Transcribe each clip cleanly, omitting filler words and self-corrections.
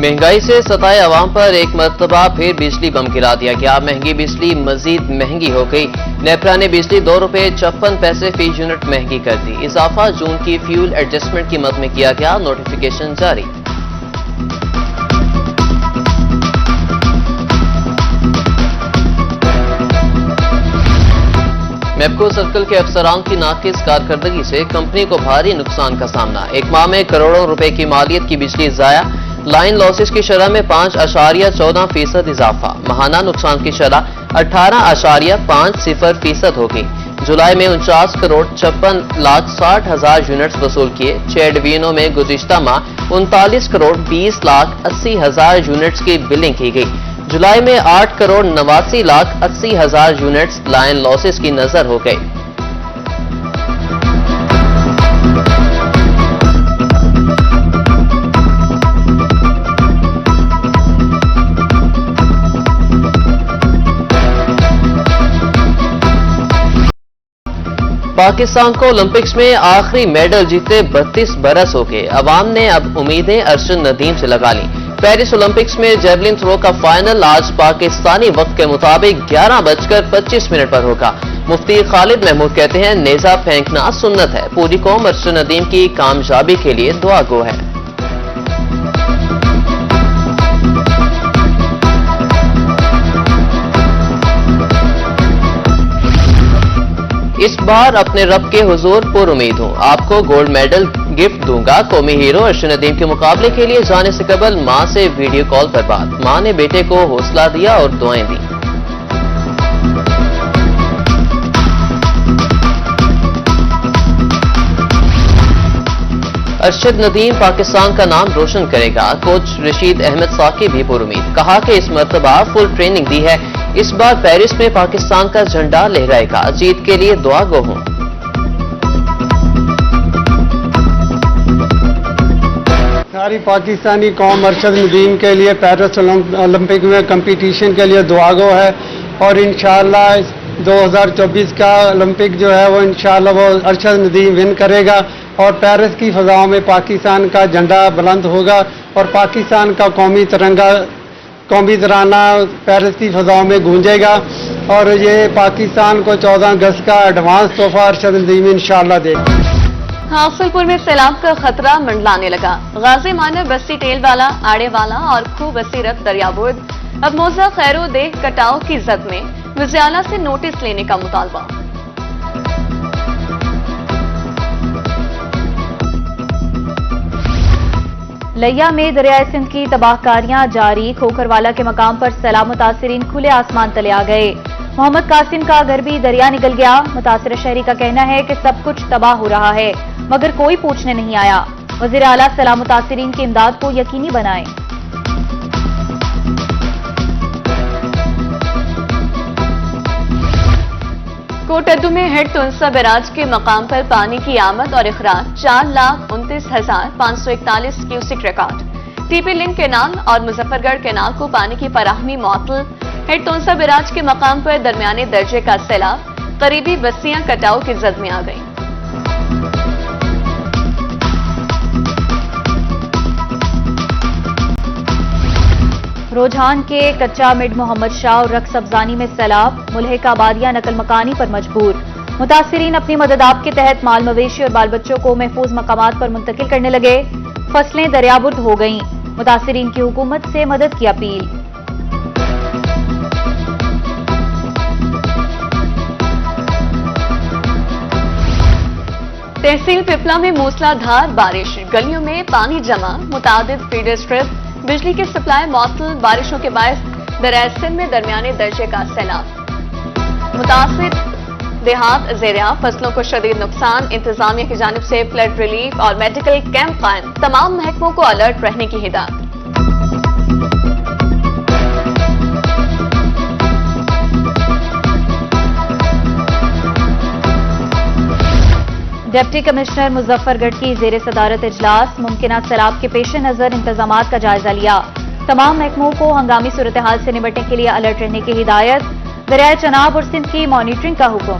महंगाई से सताए आवाम पर एक मरतबा फिर बिजली बम गिरा दिया गया। महंगी बिजली मजीद महंगी हो गई। नेपरा ने बिजली ₹2.56 फी यूनिट महंगी कर दी। इजाफा जून की फ्यूल एडजस्टमेंट कीमत में किया गया। नोटिफिकेशन जारी। मेपको सर्कल के अफसरान की नाकिस कारकर्दगी से कंपनी को भारी नुकसान का सामना। एक माह में करोड़ों रुपए की मालियत की बिजली जाया। लाइन लॉसेस की शरह में 5.14% इजाफा। माहाना नुकसान की शरह 18.50% होगी। जुलाई में 49,56,60,000 यूनिट्स वसूल किए। 6 डिवीजनों में गुज़िश्ता माह 39,20,80,000 यूनिट्स की बिलिंग की गई। जुलाई में 8,89,80,000 यूनिट्स लाइन लॉसेस की नजर हो गए। पाकिस्तान को ओलंपिक्स में आखिरी मेडल जीते 32 बरस हो गए। अवाम ने अब उम्मीदें अरशद नदीम से लगा ली। पेरिस ओलंपिक्स में जेवलिन थ्रो का फाइनल आज पाकिस्तानी वक्त के मुताबिक 11:25 पर होगा। मुफ्ती खालिद महमूद कहते हैं, नेजा फेंकना सुन्नत है। पूरी कौम अरशद नदीम की कामयाबी के लिए दुआ गो है। इस बार अपने रब के हुजूर पुर उम्मीद हूँ। आपको गोल्ड मेडल गिफ्ट दूंगा। कौमी हीरो अरशद नदीम के मुकाबले के लिए जाने से कबल मां से वीडियो कॉल पर बात। मां ने बेटे को हौसला दिया और दुआएं दी। अरशद नदीम पाकिस्तान का नाम रोशन करेगा। कोच रशीद अहमद साकिब भी पुर उम्मीद। कहा कि इस मरतबा फुल ट्रेनिंग दी है। इस बार पेरिस में पाकिस्तान का झंडा लहराएगा। जीत के लिए दुआ गो हूं। सारी पाकिस्तानी कौम अरशद नदीम के लिए पेरिस ओलंपिक में कंपटीशन के लिए दुआ गो है और इंशाअल्लाह 2024 का ओलंपिक जो है वो इंशाअल्लाह वो अरशद नदीम विन करेगा और पेरिस की फजाओं में पाकिस्तान का झंडा बुलंद होगा और पाकिस्तान का कौमी तराना पेरिस की फजाओं में गूंजेगा और ये पाकिस्तान को 14 अगस्त का एडवांस तोहफा अरशद नदीम इंशाअल्लाह देगा। हाफिलपुर में सैलाब का खतरा मंडलाने लगा। गाजी मानव बस्ती टेलवाला, आड़ेवाला और खूब बसीरत दरियाबुर्द अब मौजा खैरो देख कटाव की जद में विजयाला से नोटिस लेने का मुतालबा। लिया में दरियाए सिंध की तबाहकारियां जारी। खोखरवाला के मकाम पर सैलाब मुतासिरीन खुले आसमान तले आ गए। मोहम्मद कासिम का घर भी दरिया निकल गया। मुतासिर शहरी का कहना है कि सब कुछ तबाह हो रहा है मगर कोई पूछने नहीं आया। वजीर आला सैलाब मुतासिरीन की इमदाद को यकीनी बनाए। कोटद्दू में हेड तुनसा बैराज के मकाम पर पानी की आमद और इखराज 4,29,541 cusec record. TP link canal और मुजफ्फरगढ़ कैनाल को पानी की फराहमी मुअत्तल। हेड तुनसा बैराज के मकाम पर दरमियाने दर्जे का सैलाब। करीबी बस्तियां कटाव की जद में आ गईं। रोजहान के कच्चा मिड मोहम्मद शाह और रक्स अफजानी में सैलाब। मुल्हिक आबादियां नकल मकानी पर मजबूर। मुतासिरीन अपनी मददाब के तहत माल मवेशी और बाल बच्चों को महफूज मकामात पर मुंतकिल करने लगे। फसलें दरियाबुर्द हो गईं। मुतासिरीन की हुकूमत से मदद की अपील। तहसील पिपला में मूसलाधार बारिश। गलियों में पानी जमा। मुतादिद फीडर स्ट्रिप। बिजली की सप्लाई मुअत्तल। बारिशों के बायस दरियाए सिंध में दरमियाने दर्जे का सैलाब। मुतासिर देहात ज़ेरिया फसलों को शदीद नुकसान। इंतजामिया की जानिब से फ्लड रिलीफ और मेडिकल कैंप कायम। तमाम महकमों को अलर्ट रहने की हिदायत। डिप्टी कमिश्नर मुजफ्फरगढ़ की जेर सदारत इजलास। मुमकिना सैलाब के पेश नजर इंतजामात का जायजा लिया। तमाम महकमों को हंगामी सूरत हाल से निपटने के लिए अलर्ट रहने की हिदायत। दरियाए चनाब और सिंध की मॉनिटरिंग का हुक्म।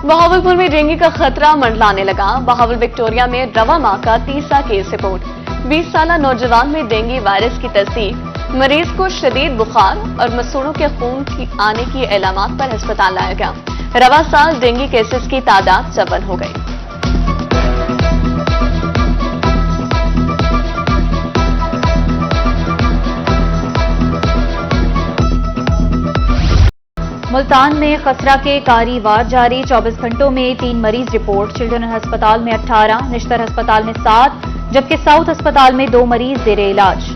बहावलपुर में डेंगू का खतरा मंडलाने लगा। बहावल विक्टोरिया में रवा माह का तीसरा केस रिपोर्ट। 20 साल नौजवान में डेंगू वायरस की तस्दीक। मरीज को शदीद बुखार और मसूड़ों के खून की आने की अलामत पर अस्पताल लाया गया। रवा साल डेंगू केसेस की तादाद 54 हो गई। मुल्तान में खसरा के कारी वार जारी। 24 घंटों में 3 मरीज रिपोर्ट। चिल्ड्रन अस्पताल में 18, निश्तर अस्पताल में 7, जबकि साउथ अस्पताल में 2 मरीज जेर इलाज।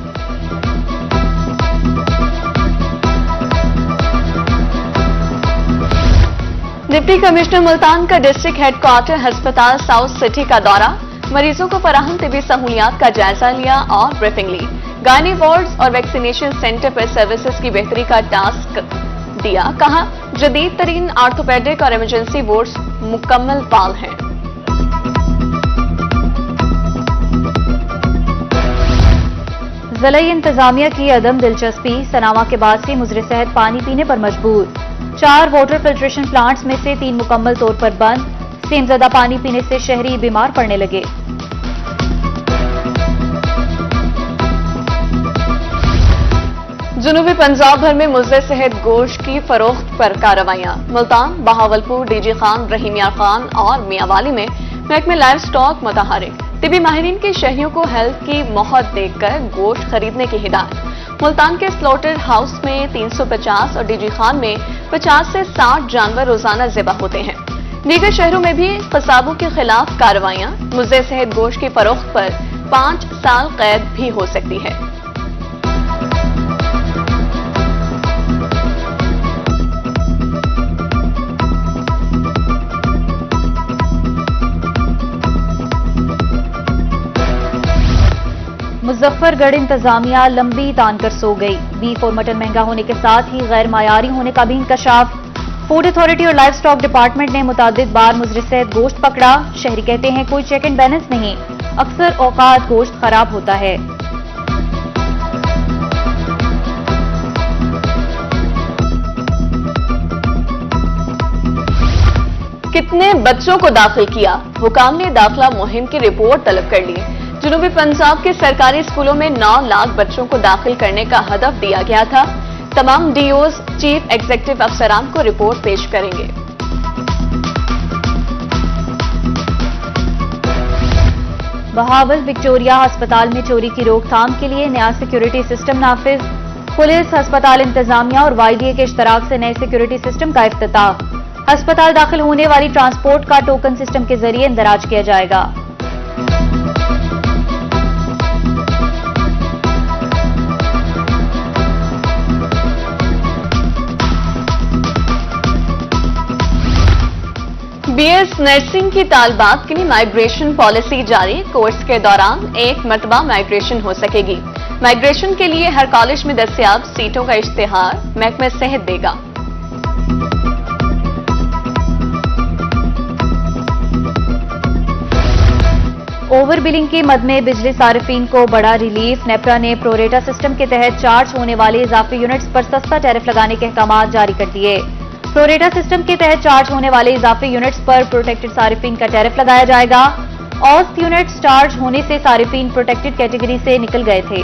डिप्टी कमिश्नर मुल्तान का डिस्ट्रिक्ट हेडक्वार्टर अस्पताल साउथ सिटी का दौरा। मरीजों को फराहम तिबी सहूलियात का जायजा लिया और ब्रीफिंग ली। गायनी वार्ड्स और वैक्सीनेशन सेंटर पर सर्विसेज की बेहतरी का टास्क दिया। कहा, जदीद तरीन आर्थोपेडिक और इमरजेंसी वार्ड्स मुकम्मल फाल हैं। ज़िला इंतजामिया की अदम दिलचस्पी। सनावा के बाद से मुजरे सेहत पानी पीने पर मजबूर। 4 वाटर फिल्ट्रेशन प्लांट्स में से 3 मुकम्मल तौर पर बंद। सेमजदा पानी पीने से शहरी बीमार पड़ने लगे। जुनूबी पंजाब भर में मुज़र सेहत गोश्त की फरोख्त पर कार्रवाइयां। मुल्तान, बहावलपुर, डीजी खान, रहीमिया खान और मियांवाली में महकमे लाइव स्टॉक मुतहरिक। तिबी माहिरीन के शहरियों को हेल्थ की मोहत देकर गोश्त खरीदने की हिदायत। मुल्तान के स्लॉटर हाउस में 350 और डीजी खान में 50 से 60 जानवर रोजाना ज़िबा होते हैं। दीगर शहरों में भी कसाबों के खिलाफ कार्रवाइयां। मुज़र सेहत गोश्त की फरोख्त पर 5 साल कैद भी हो सकती है। मुजफ्फरगढ़ इंतजामिया लंबी तान कर सो गई। बीफ और मटन महंगा होने के साथ ही गैर मायारी होने का भी इंकशाफ। फूड अथॉरिटी और लाइव स्टॉक डिपार्टमेंट ने मुतादिद बार मुजरे सेहत गोश्त पकड़ा। शहरी कहते हैं कोई चेक एंड बैलेंस नहीं, अक्सर औकात गोश्त खराब होता है। कितने बच्चों को दाखिल किया? हुकाम ने दाखिला मुहिम की रिपोर्ट तलब कर ली। जनूबी पंजाब के सरकारी स्कूलों में 9 लाख बच्चों को दाखिल करने का हदफ दिया गया था। तमाम डीओज चीफ एग्जीक्यूटिव अफसरान को रिपोर्ट पेश करेंगे। बहावल विक्टोरिया अस्पताल में चोरी की रोकथाम के लिए नया सिक्योरिटी सिस्टम नाफिज। पुलिस, अस्पताल इंतजामिया और वाईडीए के इश्तराक से नए सिक्योरिटी सिस्टम का इफ्तिताह। अस्पताल दाखिल होने वाली ट्रांसपोर्ट का टोकन सिस्टम के जरिए इंदराज किया जाएगा। बीएस नर्सिंग की तालबात के लिए माइग्रेशन पॉलिसी जारी। कोर्स के दौरान एक मरतबा माइग्रेशन हो सकेगी। माइग्रेशन के लिए हर कॉलेज में दस्तयाब सीटों का इश्तिहार महकमा सेहत देगा। ओवर बिलिंग के मद में बिजली सारिफीन को बड़ा रिलीफ। नेपरा ने प्रोरेटा सिस्टम के तहत चार्ज होने वाले इजाफी यूनिट्स पर सस्ता टैरिफ लगाने के अहकाम जारी कर दिए। प्रोरेटा सिस्टम के तहत चार्ज होने वाले इजाफी यूनिट्स पर प्रोटेक्टेड सारिफीन का टैरिफ लगाया जाएगा। औसत यूनिट्स चार्ज होने से सारिफीन प्रोटेक्टेड कैटेगरी से निकल गए थे।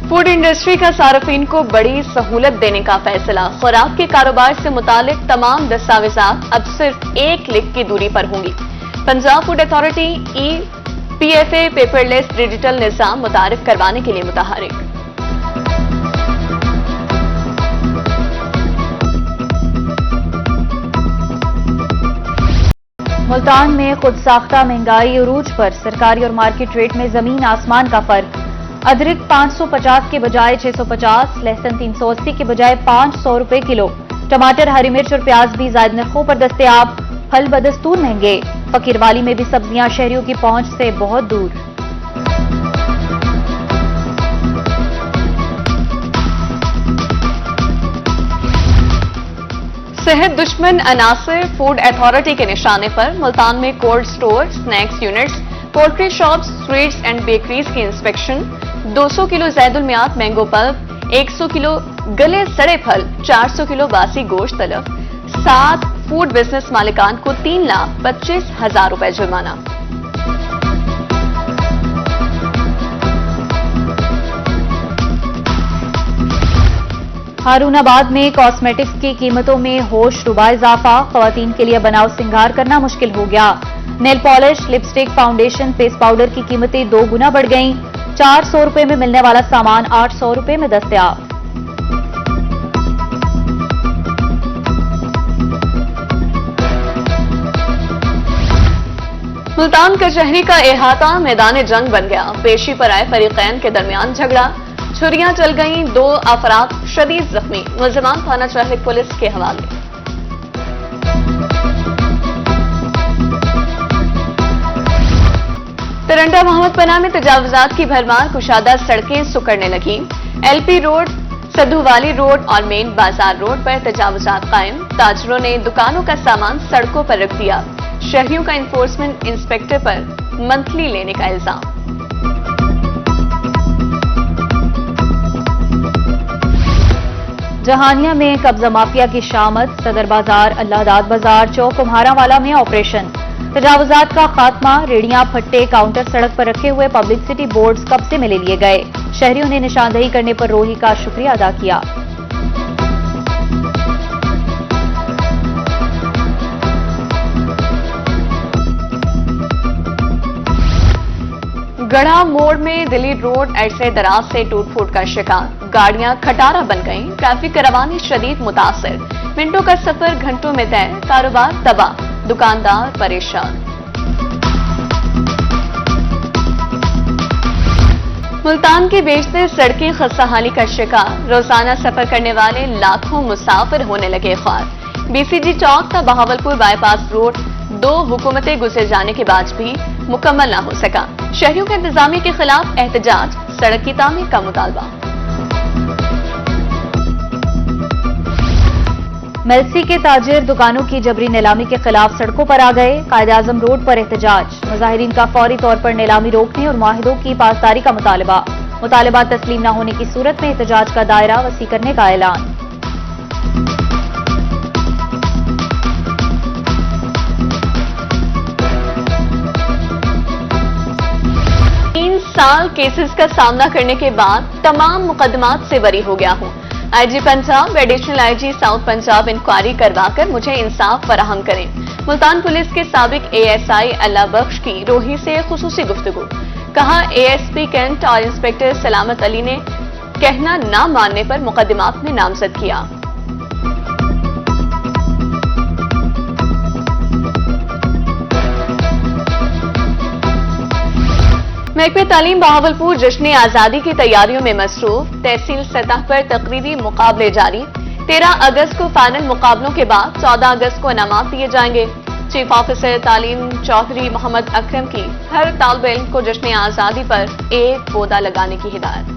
फूड इंडस्ट्री का सार्फिन को बड़ी सहूलत देने का फैसला। खुराक के कारोबार से मुतालिक तमाम दस्तावेजात अब सिर्फ 1 क्लिक की दूरी पर होंगी। Punjab food authority PFA paperless digital निजाम मुतारिफ करवाने के लिए मुतहरिक। मुल्तान में खुद साख्ता महंगाई उरूज पर। सरकारी और मार्केट रेट में जमीन आसमान का फर्क। अदरक 550 के बजाय 650, लहसुन 380 के बजाय 500 रुपए किलो। टमाटर, हरी मिर्च और प्याज भी जायद नरखों पर दस्तयाब। फल बदस्तूर महंगे। फकीरवाली में भी सब्जियां शहरियों की पहुंच से बहुत दूर। सेहत दुश्मन अनासर फूड अथॉरिटी के निशाने पर। मुल्तान में cold store, snacks units, poultry shops, sweets and bakeries की इंस्पेक्शन, 200 किलो जैदुल मियात मैंगो पल्प, 100 किलो गले सड़े फल, 400 किलो बासी गोश्त तलब, 7 फूड बिजनेस मालिकान को 3,25,000 रुपए जुर्माना। हारूनाबाद में कॉस्मेटिक्स की कीमतों में होशरुबा इजाफा, खवातीन के लिए बनाव सिंगार करना मुश्किल हो गया। Nail polish, lipstick, foundation, face powder की कीमतें 2 गुना बढ़ गईं। 400 रुपए में मिलने वाला सामान 800 रुपए में दस्तयाब। मुल्तान कचहरी का अहाता मैदान जंग बन गया। पेशी पर आए फरीकैन के दरमियान झगड़ा, छुरियां चल गईं, 2 अफराद शदीद जख्मी। मुल्जिमान थाना ट्रैफिक पुलिस के हवाले। तरंडा मोहम्मदपना में तजावुजात की भरमार, कुशादा सड़कें सुकड़ने लगी। LP रोड, सद्धूवाली रोड और मेन बाजार रोड पर तजावुजात कायम। ताजरों ने दुकानों का सामान सड़कों पर रख दिया। शहरियों का इन्फोर्समेंट इंस्पेक्टर पर मंथली लेने का इल्जाम। जहानिया में कब्जा माफिया की शामत, सदर बाजार, अल्लाहदाद बाजार, चौक कुम्हारावाला में ऑपरेशन। तजावुजात का खात्मा, रेड़ियां, फट्टे, काउंटर सड़क पर रखे हुए पब्लिसिटी बोर्ड्स कब्जे में ले लिए गए। शहरियों ने निशानदेही करने पर रोही का शुक्रिया अदा किया। गढ़ा मोड़ में दिल्ली रोड ऐसे दराज से टूट फूट का शिकार, गाड़ियां खटारा बन गईं। ट्रैफिक रवानी शदीद मुतासिर, मिनटों का सफर घंटों में तय। कारोबार तबाह, दुकानदार परेशान। मुल्तान की बेशतर सड़कें खस्ताहाली का शिकार, रोजाना सफर करने वाले लाखों मुसाफिर होने लगे ख्वार। BCG चौक का बहावलपुर बाईपास रोड 2 हुकूमतें गुजर जाने के बाद भी मुकम्मल न हो सका। शहरियों के इंतजामिया के खिलाफ एहतजाज, सड़क की तामीर का मुतालबा। मेलसी के ताजिर दुकानों की जबरी नीलामी के खिलाफ सड़कों पर आ गए। कायद-ए-आज़म रोड पर एहतजाज, मुजाहिरीन का फौरी तौर पर नीलामी रोकने और मुआहिदों की पासदारी का मुतालबा तस्लीम न होने की सूरत में एहतजाज का दायरा वसी करने का ऐलान। साल केसेस का सामना करने के बाद तमाम मुकदमात से बरी हो गया हूं। IG Punjab, additional IG south Punjab inquiry करवाकर मुझे इंसाफ फराहम करें। मुल्तान पुलिस के साबिक ASI अल्लाह बख्श की रोही से खुसूसी गुफ्तगू। कहा, ASP कैंट और इंस्पेक्टर सलामत अली ने कहना न मानने पर मुकदमात में नामजद किया। महकमे तालीम बहावलपुर जश्न आजादी की तैयारियों में मसरूफ। तहसील सतह पर तकरीरी मुकाबले जारी। 13 अगस्त को फाइनल मुकाबलों के बाद 14 अगस्त को इनामात दिए जाएंगे। चीफ ऑफिसर तालीम चौधरी मोहम्मद अकरम की हर तालिब इल्म को जश्न आजादी पर एक पौधा लगाने की हिदायत।